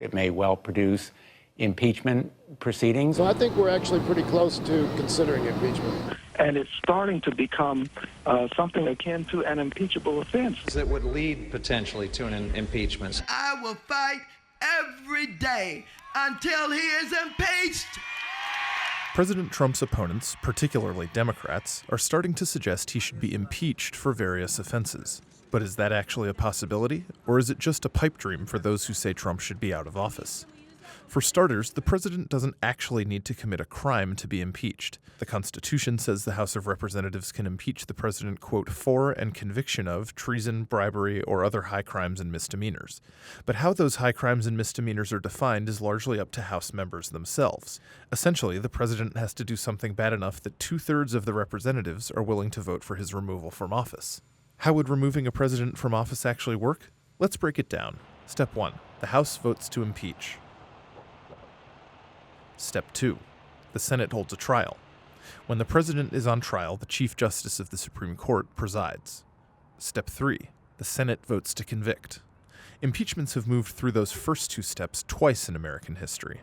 It may well produce impeachment proceedings. So I think we're actually pretty close to considering impeachment. And it's starting to become something akin to an impeachable offense. That would lead potentially to an impeachment. I will fight every day until he is impeached. President Trump's opponents, particularly Democrats, are starting to suggest he should be impeached for various offenses. But is that actually a possibility, or is it just a pipe dream for those who say Trump should be out of office? For starters, the president doesn't actually need to commit a crime to be impeached. The Constitution says the House of Representatives can impeach the president, quote, for and conviction of treason, bribery, or other high crimes and misdemeanors. But how those high crimes and misdemeanors are defined is largely up to House members themselves. Essentially, the president has to do something bad enough that 2/3 of the representatives are willing to vote for his removal from office. How would removing a president from office actually work? Let's break it down. Step 1. The House votes to impeach. Step 2. The Senate holds a trial. When the president is on trial, the Chief Justice of the Supreme Court presides. Step 3. The Senate votes to convict. Impeachments have moved through those first two steps twice in American history.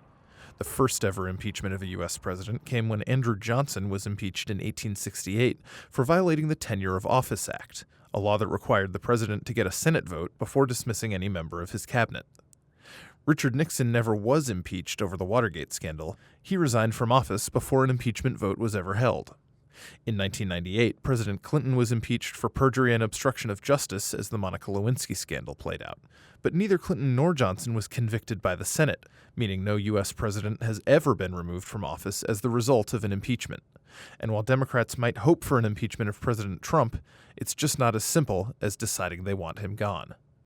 The first ever impeachment of a U.S. president came when Andrew Johnson was impeached in 1868 for violating the Tenure of Office Act, a law that required the president to get a Senate vote before dismissing any member of his cabinet. Richard Nixon never was impeached over the Watergate scandal. He resigned from office before an impeachment vote was ever held. In 1998, President Clinton was impeached for perjury and obstruction of justice as the Monica Lewinsky scandal played out. But neither Clinton nor Johnson was convicted by the Senate, meaning no U.S. president has ever been removed from office as the result of an impeachment. And while Democrats might hope for an impeachment of President Trump, it's just not as simple as deciding they want him gone.